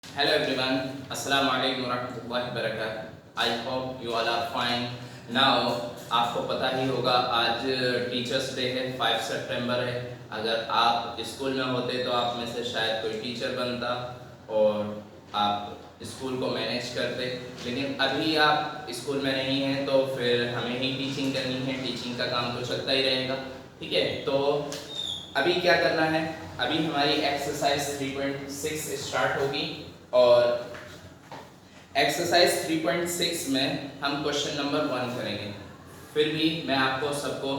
Hello everyone, Assalamu alaikum warahmatullahi wabarakatuh. I hope you all are fine. Now आपको पता ही होगा आज teachers day है, 5 सितंबर है। अगर आप स्कूल में होते तो आप में से शायद कोई टीचर बनता और आप स्कूल को मैनेज करते, लेकिन अभी आप स्कूल में नहीं हैं तो फिर हमें ही टीचिंग करनी है। टीचिंग का काम तो चलता ही रहेगा, ठीक है। तो अभी क्या करना है, अभी हमारी एक्सरसाइज 3.6 स्टार्ट होगी और एक्सरसाइज 3.6 में हम क्वेश्चन नंबर 1 करेंगे। फिर भी मैं आपको सबको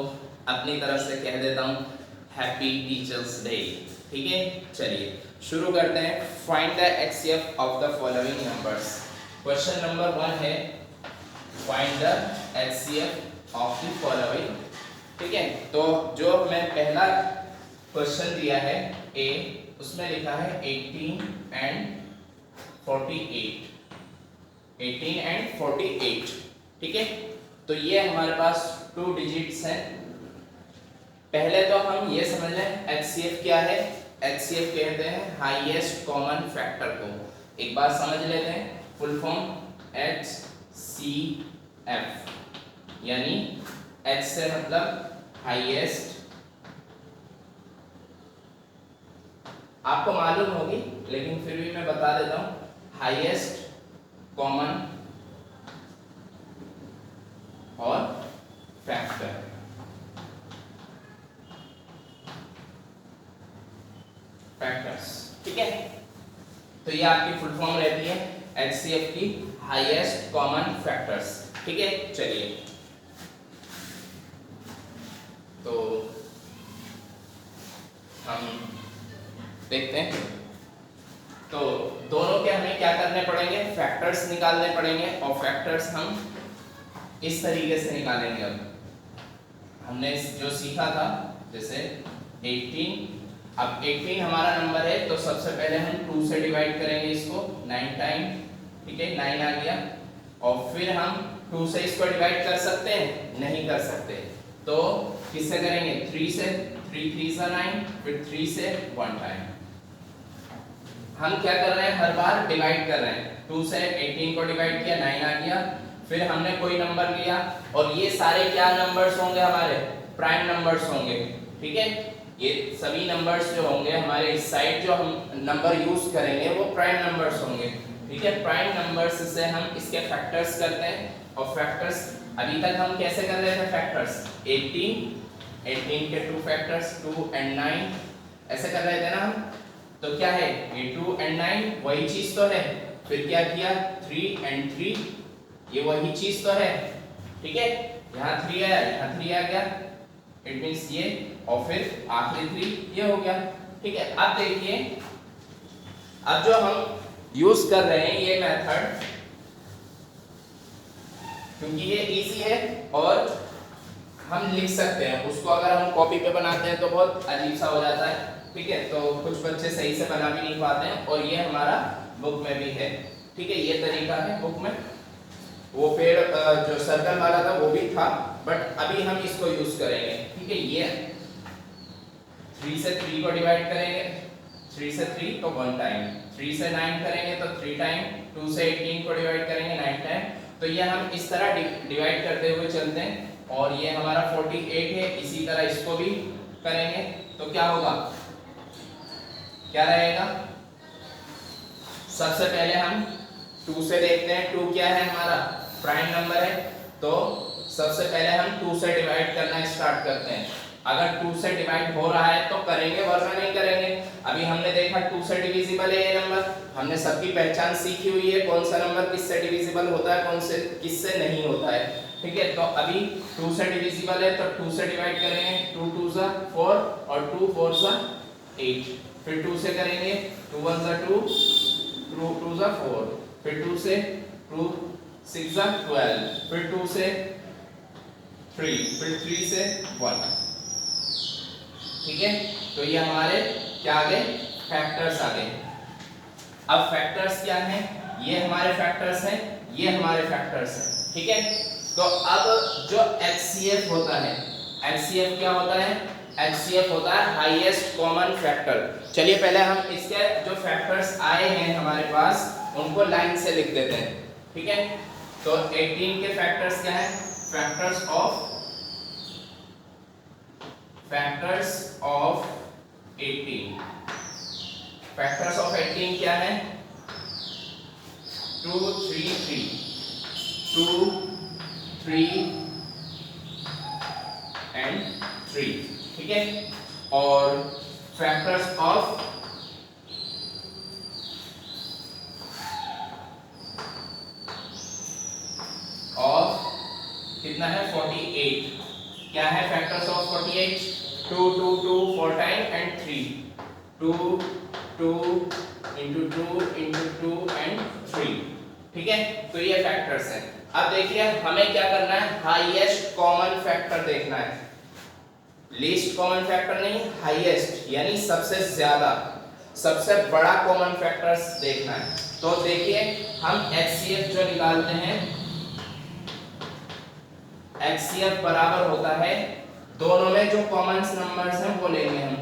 अपनी तरफ से कह देता हूँ हैप्पी टीचर्स डे, ठीक है। चलिए शुरू करते हैं। Find the HCF of the following numbers. Question number 1 है find the HCF of the following, ठीक है। तो जो हमें पहला क्वेश्चन दिया है ए, उसमें लिखा है 18 एंड 48, 18 एंड 48, ठीक है। तो ये हमारे पास 2 डिजिट्स हैं। पहले तो हम ये समझ लें एचसीएफ क्या है। एचसीएफ कहते हैं हाईएस्ट कॉमन फैक्टर को। एक बार समझ लेते हैं फुल फॉर्म एचसीएफ, यानी एच से मतलब हाईएस्ट, आपको मालूम होगी लेकिन फिर भी मैं बता देता हूं, हाईएस्ट कॉमन और फैक्टर। फैक्टर्स, ठीक है। तो ये आपकी फुल फॉर्म रहती है एचसीएफ की, हाईएस्ट कॉमन फैक्टर्स, ठीक है। चलिए तो हम देखते हैं। तो दोनों के हमें क्या करने पड़ेंगे, फैक्टर्स निकालने पड़ेंगे और फैक्टर्स हम इस तरीके से निकालेंगे। अब हमने जो सीखा था, जैसे 18, अब 18 हमारा नंबर है तो सबसे पहले हम 2 से डिवाइड करेंगे इसको 9 टाइम, ठीक है, 9 आ गया। और फिर हम 2 से इसको डिवाइड कर सकते हैं, नहीं कर सकते, तो किससे करेंगे, 3 से। 3 3 सा 9, फिर 3 से 1 टाइम। हम क्या कर रहे हैं, हर बार डिवाइड कर रहे हैं। 2 से 18 को डिवाइड किया, 9 आ गया। फिर हमने कोई नंबर लिया और ये सारे क्या नंबर्स होंगे, हमारे प्राइम नंबर्स होंगे, ठीक है। ये सभी नंबर्स जो होंगे हमारे इस साइड जो हम नंबर यूज करेंगे वो प्राइम नंबर्स होंगे, ठीक है। प्राइम नंबर्स से हम इसके फैक्टर्स करते हैं। और फैक्टर्स अभी तक हम कैसे कर रहे थे, फैक्टर्स 18 के 2 फैक्टर्स 2 एंड 9 ऐसे कर रहे थे ना हम। तो क्या है, ये 2 एंड 9 वही चीज तो है। फिर क्या किया, 3 एंड 3, ये वही चीज तो है, ठीक है। यहाँ 3 आया, यहाँ 3 आ गया, इट मींस ये, और फिर आखिरी 3 ये हो गया, ठीक है। अब देखिए, अब जो हम यूज कर रहे हैं ये मेथड, क्योंकि ये इजी है और हम लिख सकते हैं उसको। अगर हम कॉपी पे बनाते हैं तो बहुत अजीब सा हो जाता है, ठीक है। तो कुछ बच्चे सही से बना भी नहीं पाते हैं, और ये हमारा बुक में भी है, ठीक है। ये तरीका है बुक में। वो पेड़ जो सर्कल वाला था वो भी था, बट अभी हम इसको यूज करेंगे, ठीक है। ये 3 से 3 को डिवाइड करेंगे, 3 से 3 तो 1 टाइम, 3 से 9 करेंगे तो 3 टाइम, 2 से 18 को डिवाइड करेंगे 9 टाइम। तो ये हम इस तरह डिवाइड करते हुए चलते हैं। और ये हमारा 48 है, इसी तरह इसको भी करेंगे तो क्या होगा, क्या रहेगा। सबसे पहले हम 2 से देखते हैं, 2 क्या है, हमारा प्राइम नंबर है। तो सबसे पहले हम 2 से डिवाइड करना स्टार्ट करते हैं। अगर 2 से डिवाइड हो रहा है तो करेंगे, वरना नहीं करेंगे। अभी हमने देखा 2 से डिविजिबल है ये नंबर, हमने सबकी पहचान सीखी हुई है, कौन सा नंबर किससे डिविजिबल होता है, कौन से किससे नहीं होता है, ठीक है। तो अभी 2 से डिविजिबल है तो 2 से डिवाइड करेंगे, 2 2 सा 4 और 2 4 सा 8। फिर 2 से करेंगे, 2 1 सा 2, 2 2 सा 4, फिर 2 से 2 6 सा 12, फिर 2 से 3, फिर 3 से 1, ठीक है। तो ये हमारे क्या आ गए, फैक्टर्स आ गए। अब फैक्टर्स क्या हैं, ये हमारे फैक्टर्स हैं, ये हमारे फैक्टर्स हैं, ठीक है। तो अब जो एचसीएफ होता है, एचसीएफ क्या होता है, HCF होता है हाईएस्ट कॉमन फैक्टर। चलिए पहले हम इसके जो फैक्टर्स आए हैं हमारे पास उनको लाइन से लिख देते हैं, ठीक है। तो 18 के फैक्टर्स क्या है? फैक्टर्स ऑफ 18, फैक्टर्स ऑफ 18 क्या है? 2 3 3, 2 3 एंड 3, ठीक है। और फैक्टर्स ऑफ कितना है? 48। क्या है factors of 48? 2 2 2 4 time and 3, 2 2 into 2 into 2 and 3, ठीक है। तो ये फैक्टर्स हैं। अब देखिए हमें क्या करना है? हाईएस्ट कॉमन फैक्टर देखना है, लीस्ट कॉमन फैक्टर नहीं, हाईएस्ट यानी सबसे ज्यादा, सबसे बड़ा कॉमन फैक्टर्स देखना है। तो देखिए हम HCF जो निकालते हैं, HCF बराबर होता है दोनों में जो कॉमन नंबर्स हैं वो लेंगे हम।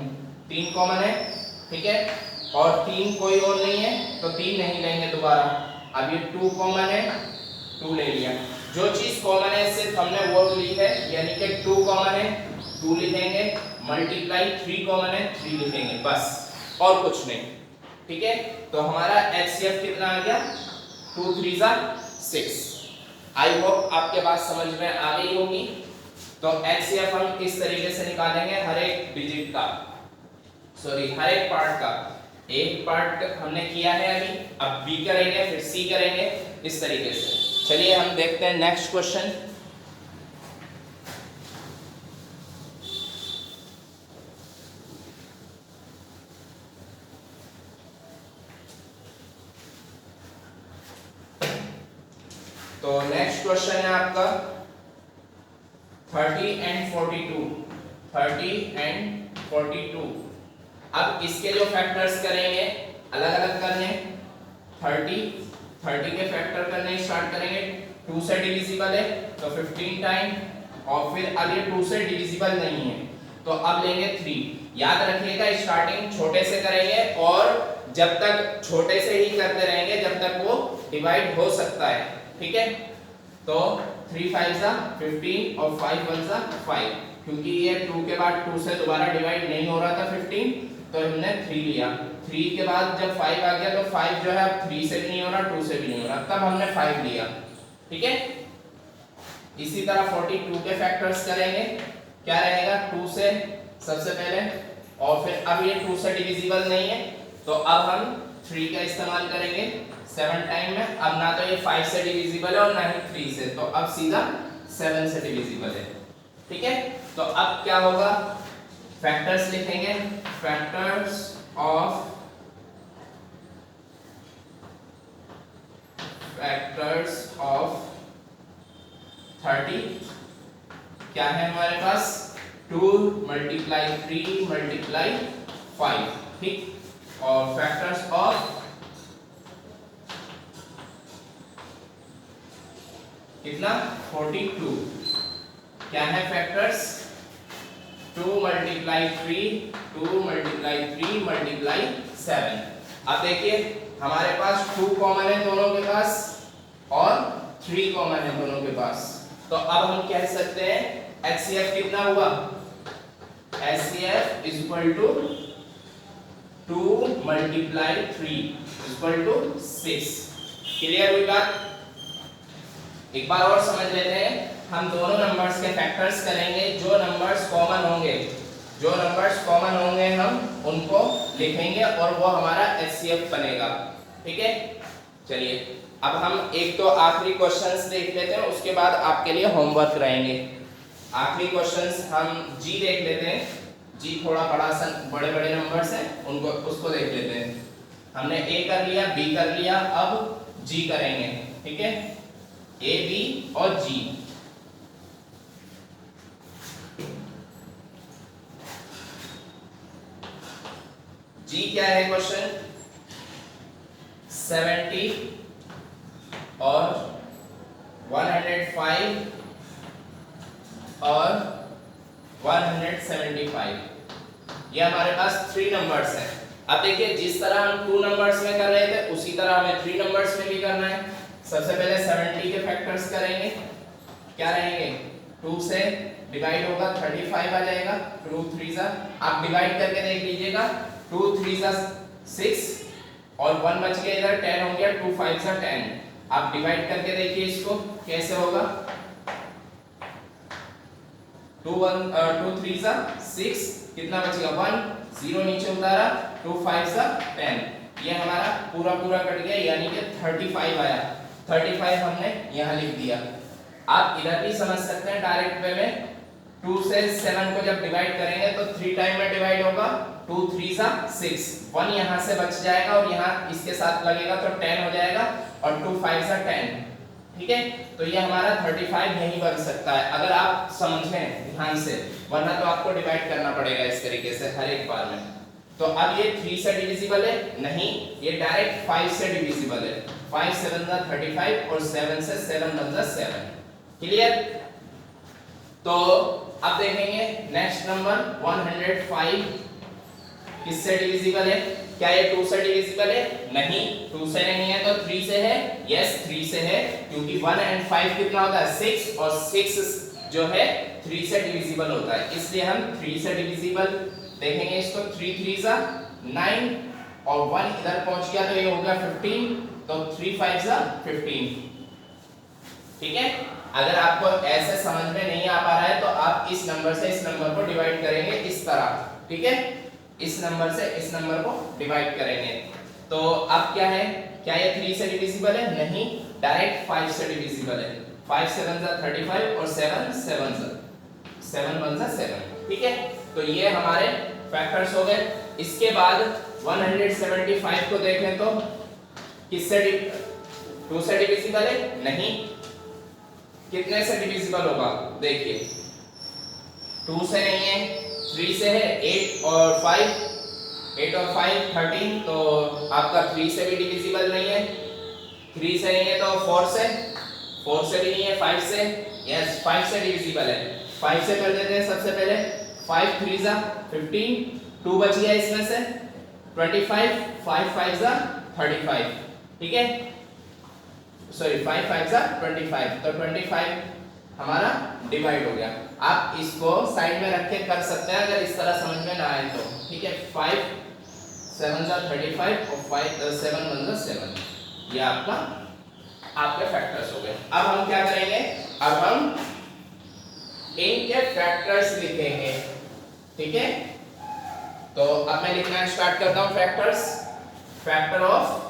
3 कॉमन है, ठीक है, और 3 कोई और नहीं है तो 3 नहीं लेंगे दोबारा। अब ये 2 कॉमन है, 2 ले लिया। जो चीज कॉमन है सिर्फ हमने वो ली है, यानी कि 2 कॉमन है 2 लिखेंगे, मल्टीप्लाई 3 कॉमन है 3 लिखेंगे, बस और कुछ नहीं, ठीक है। तो हमारा HCF कितना आ गया? 2 3 6। आई होप आपके बात समझ में आ गई होगी। तो HCF हम किस तरीके से निकालेंगे? हर एक डिजिट का, सॉरी हर एक पार्ट का। एक पार्ट हमने किया है अभी, अब B करेंगे, फिर C करेंगे, इस तरीके से। चलिए हम देखते हैं नेक्स्ट क्वेश्चन। तो नेक्स्ट क्वेश्चन है आपका 30 एंड 42, 30 एंड 42। अब इसके जो फैक्टर्स करेंगे अलग अलग करने। 30 के फैक्टर करने स्टार्ट करेंगे। 2 से डिविजिबल है तो 15 टाइम, और फिर अब ये 2 से डिविजिबल नहीं है तो अब लेंगे 3। याद रखिएगा स्टार्टिंग छोटे से करेंगे और जब तक छोटे से ही करते रहेंगे जब तक वो डिवाइड हो सकता है, ठीक है। तो 3 5 15 और 5 1 5, क्योंकि ये 2 के बाद 2 से दोबारा डिवाइड नहीं हो रहा था 15, तो हमने 3 लिया। 3 के बाद जब 5 आ गया तो 5 जो है अब 3 से भी नहीं हो रहा 2 से भी नहीं हो रहा, तब हमने 5 लिया, ठीक है। इसी तरह 42 के फैक्टर्स करेंगे। क्या रहेगा? 2 से सबसे पहले, और फिर अब ये 2 से डिविजिबल नहीं है तो अब हम 3 का इस्तेमाल करेंगे 7 टाइम में। अब ना तो ये 5 से डिविजिबल है और ना ही 3 से, तो अब सीधा 7 से डिविजिबल है, ठीक है। तो अब क्या होगा? फैक्टर्स लिखेंगे, फैक्टर्स ऑफ 30 क्या है हमारे पास? 2 मल्टीप्लाई 3 मल्टीप्लाई 5, ठीक। और फैक्टर्स ऑफ कितना? 42 क्या है फैक्टर्स? 2 multiply 3 2 multiply 3 multiply 7। अब देखिए हमारे पास 2 कॉमन है दोनों के पास और 3 कॉमन है दोनों के पास, तो अब हम कह सकते हैं HCF कितना हुआ? HCF is equal to 2 multiply 3 is equal to 6। Clear हुई बात? एक बार और समझ लेते हैं। हम दोनों नंबर्स के फैक्टर्स करेंगे, जो नंबर्स कॉमन होंगे हम उनको लिखेंगे और वो हमारा HCF बनेगा, ठीक है। चलिए अब हम एक तो आखिरी क्वेश्चंस देख लेते हैं, उसके बाद आपके लिए होमवर्क रहेंगे। आखिरी क्वेश्चंस हम G देख लेते हैं। G थोड़ा बड़े बड़े नंबर्स हैं, उसको देख लेते हैं। हमने A कर लिया, B कर लिया, अब G करेंगे, ठीक है। A, B और G। G क्या है क्वेश्चन? 70 और 105 और 175। ये हमारे पास 3 नंबर्स हैं। अब देखिए जिस तरह हम 2 नंबर्स में कर रहे थे उसी तरह हमें 3 नंबर्स में भी करना है। सबसे पहले 70 के फैक्टर्स करेंगे, क्या रहेंगे 2 से डिवाइड होगा 35 आ जाएगा, 2 3 सा आप डिवाइड करके देख लीजिएगा, 2 3 सा 6 और 1 बच गया इधर 10 हो गया, 2 5 सा 10। आप डिवाइड करके देखिए इसको कैसे होगा, 2 3 सा 6 कितना बचेगा 1 0 नीचे उतारा, 2 5 सा 10। ये हमारा पूरा पूरा कट गया यानी कि 35 आया। 35 हमने यहाँ लिख दिया। आप इधर भी समझ सकते हैं डायरेक्ट वे में, 2 से 7 को जब डिवाइड करेंगे तो 3 टाइम में डिवाइड होगा, 2 3 सा 6, 1 यहाँ से बच जाएगा और यहाँ इसके साथ लगेगा तो 10 हो जाएगा और 2 5 सा 10। ठीक है, तो ये हमारा 35 यही बन सकता है अगर आप समझें ध्यान से, वरना तो आपको डिवाइड करना पड़ेगा इस तरीके से हर एक बार में। तो अब ये 3 से डिविजिबल है नहीं, ये डायरेक्ट 5 से डिविजिबल है। 5 7 सा 35 और 7 से 7 बन जा 7। क्लियर? तो अब देखेंगे नेक्स्ट नंबर 105 किससे डिविजिबल है? क्या ये 2 से डिविजिबल है? नहीं, 2 से नहीं है तो 3 से है। यस 3 से है क्योंकि 1 और 5 कितना होता है 6 और 6 जो है 3 से डिविजिबल होता है, इसलिए हम 3 से डिविजिबल देखेंगे इसको। 3 3 सा 9 और 1 इधर पहुंच गया तो ये हो गया 15, तो 3 5 सा 15। ठीक है, अगर आपको ऐसे समझ में नहीं आ पा रहा है तो आप इस नंबर से इस नंबर को डिवाइड करेंगे इस तरह। ठीक है, इस नंबर से इस नंबर को डिवाइड करेंगे। तो अब क्या है, क्या ये 3 से डिविजिबल है? नहीं, डायरेक्ट 5 से डिविजिबल है। 5 7 सा 35 और 7 7 सा 7 1 सा 7। ठीक है, तो ये हमारे फैक्टर्स हो गए। इसके बाद 175 को देखें तो किससे 2 से डिविजिबल है? नहीं, कितने से डिविजिबल होगा? देखिए 2 से नहीं है, 3 से है, 8 और 5 13, तो आपका 3 से भी डिविजिबल नहीं है। 3 से नहीं है तो 4 से भी नहीं है, 5 से, यस 5 से डिविजिबल है। 5 से कर देते हैं सबसे पहले, 5 3 सा 15, 2 बच गया इसमें से 25, 5 5 सा 35। ठीक है, सॉरी 5 5 सा 25, तो 25 हमारा डिवाइड हो गया। आप इसको साइड में रख के कर सकते हैं अगर इस तरह समझ में ना आए तो। ठीक है, 5 7 सा 35 और 5 7 1 सा 7, ये आपके फैक्टर्स हो गए। अब हम क्या करेंगे, अब हम इनके फैक्टर्स लिखेंगे। ठीक है, तो अब मैं लिखना स्टार्ट करता हूं फैक्टर्स। Factor of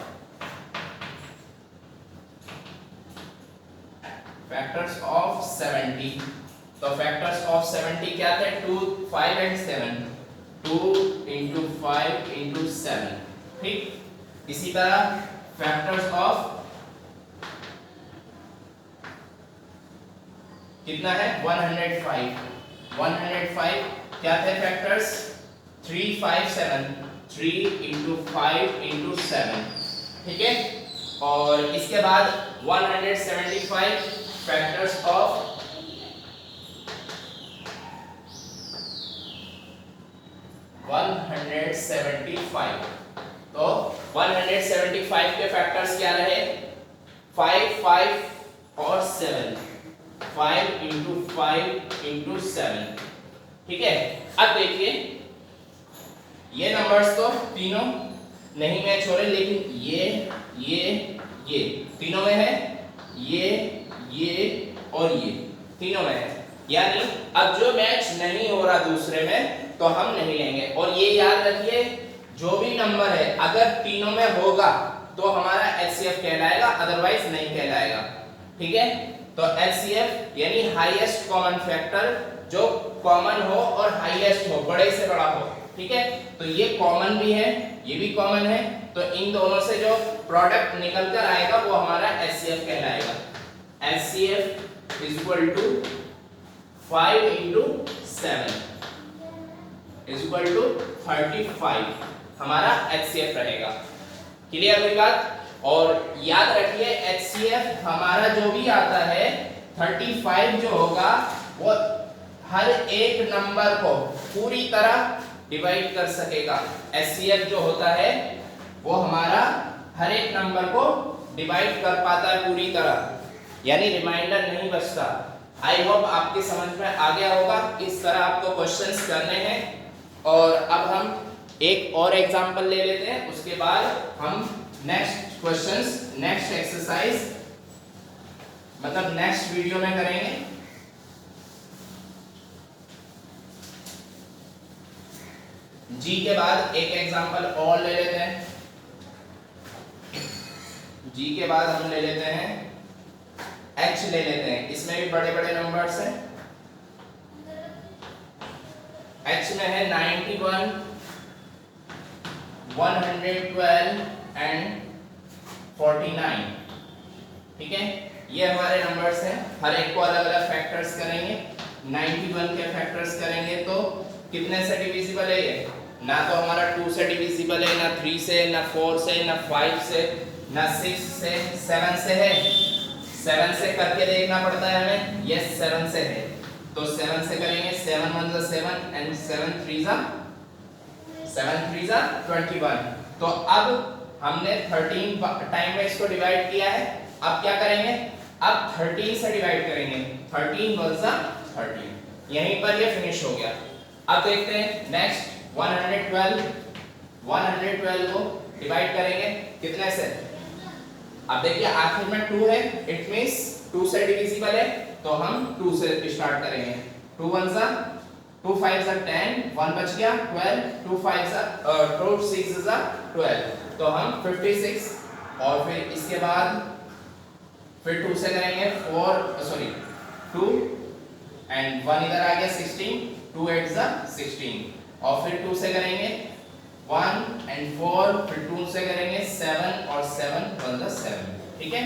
70। तो फैक्टर्स ऑफ 70 क्या थे? 2 5 एंड 7, 2 into 5 into 7। ठीक, इसी तरह फैक्टर्स ऑफ कितना है 105 क्या थे फैक्टर्स? 3 5 7, 3 into 5 into 7। ठीक है, और इसके बाद 175 फैक्टर्स ऑफ 175। तो 175 के फैक्टर्स क्या रहे? 5 5 और 7, 5 into 5 into 7। ठीक है, अब देखिए ये नंबर्स तो तीनों नहीं मैच हो रहे, लेकिन ये तीनों में है, ये और ये तीनों में है, यानी अब जो मैच नहीं हो रहा दूसरे में तो हम नहीं लेंगे। और ये याद रखिए जो भी नंबर है अगर तीनों में होगा तो हमारा एचसीएफ कहलाएगा, अदरवाइज नहीं कहलाएगा। ठीक है, तो एचसीएफ यानी हाईएस्ट कॉमन फैक्टर, जो कॉमन हो और हाईएस्ट हो, बड़े से बड़ा हो। ठीक है, तो ये कॉमन भी है, ये भी कॉमन है, तो इन दोनों से जो प्रोडक्ट निकल कर आएगा वो हमारा एचसीएफ कहलाएगा। HCF is equal to 5 into 7 is equal to 35 हमारा एचसीएफ रहेगा। क्लियर हुई बात? और याद रखिए एचसीएफ हमारा जो भी आता है 35 जो होगा वो हर एक नंबर को पूरी तरह डिवाइड कर सकेगा। HCF जो होता है वो हमारा हर एक नंबर को डिवाइड कर पाता है पूरी तरह, यानी रिमाइंडर नहीं बचता। आई होप आपके समझ में आ गया होगा। इस तरह आपको क्वेश्चंस करने हैं। और अब हम एक और एग्जांपल ले लेते हैं, उसके बाद हम नेक्स्ट क्वेश्चंस, नेक्स्ट एक्सरसाइज मतलब नेक्स्ट वीडियो में करेंगे। जी के बाद एक एग्जांपल और ले लेते हैं। जी के बाद हम ले लेते हैं H ले लेते हैं। इसमें भी बड़े बड़े नंबर्स हैं। H में है 91, 112 एंड 49। ठीक है, ये हमारे नंबर्स हैं। हर एक को अलग अलग फैक्टर्स करेंगे। 91 के फैक्टर्स करेंगे तो कितने से डिविजिबल है ये? ना तो हमारा 2 से डिविजिबल है, ना 3 से, ना 4 से, ना 5 से, ना 6 से, 7 से है। 7 से करके देखना पड़ता है हमें। यस 7 से है तो 7 से करेंगे। 7 1 जा 7 एंड 7 3 जा 21। तो अब हमने 13 टाइम में इसको डिवाइड किया है। अब क्या करेंगे? अब 13 से डिवाइड करेंगे। 13 1 जा 13। यहीं पर ये फिनिश हो गया। अब देखते हैं नेक्स्ट 112 को डिवाइड करेंगे कितने से? अब देखिए आखिर में 2 है, इट मींस 2 से डिविजिबल है तो हम 2 से स्टार्ट करेंगे। 2 1 जा 2 5 जा 10, 1 बच गया 12, 2 6 जा 12 तो हम 56। और फिर इसके बाद फिर 2 से करेंगे 2 एंड 1 इधर आ गया 16, 2 8 जा 16। और फिर 2 से करेंगे 1 एंड 4, फिर 2 से करेंगे 7 और 7 1 जा 7। ठीक है,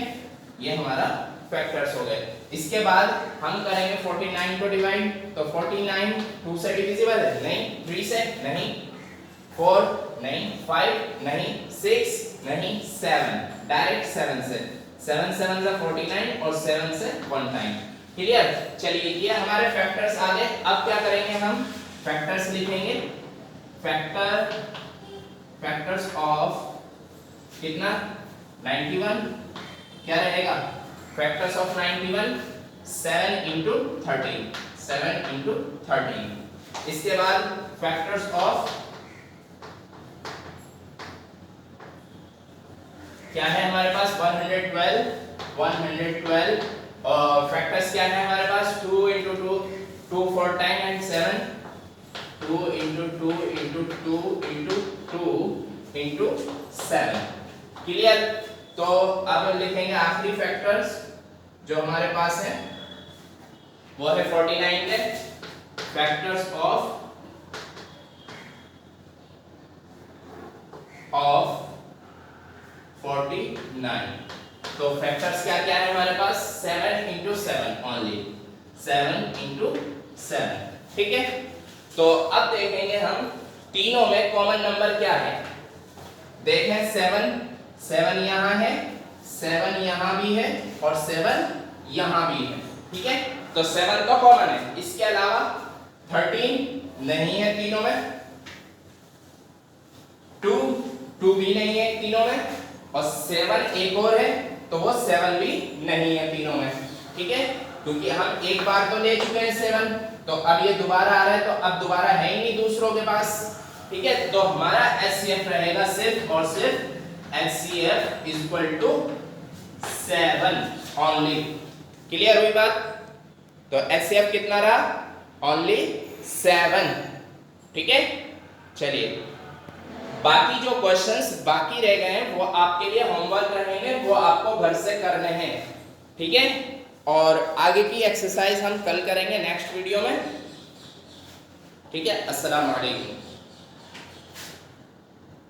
ये हमारा फैक्टर्स हो गए। इसके बाद हम करेंगे 49 को डिवाइड। तो 49 2 से डिविजिबल है? नहीं। 3 से? नहीं। 4 नहीं। 5 नहीं। 6 नहीं। 7 डायरेक्ट 7 से। 7 7 जा 49 और 7 से 1 टाइम। क्लियर? चलिए ये हमारे फैक्टर्स आ गए। अब क्या करेंगे? हम फैक्टर्स लिखेंगे। फैक्टर्स ऑफ कितना? 91। क्या रहेगा? Factors of 91 7 into 13। 7 into 13। इसके बाद फैक्टर्स ऑफ क्या है हमारे पास? 112 और फैक्टर्स क्या है हमारे पास? 2 into 2 2 4 10 and 7 2 into 2 into 2 into 2 into 7। Clear? तो अब लिखेंगे आखिरी फैक्टर्स जो हमारे पास है वो है 49 के फैक्टर्स ऑफ 49। तो फैक्टर्स क्या क्या है हमारे पास? 7 into 7 ओनली। 7 into 7। ठीक है, तो अब देखेंगे हम तीनों में कॉमन नंबर क्या है। देखें 7 यहाँ है, 7 यहाँ भी है और 7 यहाँ भी है। ठीक है, तो 7 तो कॉमन है। इसके अलावा 13 नहीं है तीनों में, 2 भी नहीं है तीनों में, और 7 एक और है तो वो 7 भी नहीं है तीनों में। ठीक है, क्योंकि हम एक बार तो ले चुके हैं 7, तो अब ये दोबारा आ रहा है तो अब दोबारा है ही नहीं दूसरों के पास। ठीक है, तो हमारा HCF रहेगा सिर्फ और सिर्फ HCF is equal to 7 only। Clear हुई बात? तो HCF कितना रहा? ओनली 7। ठीक है, चलिए बाकी जो क्वेश्चंस बाकी रह गए हैं वो आपके लिए होमवर्क रहेंगे, वो आपको घर से करने हैं। ठीक है, और आगे की एक्सरसाइज हम कल करेंगे नेक्स्ट वीडियो में। ठीक है, अस्सलाम वालेकुम।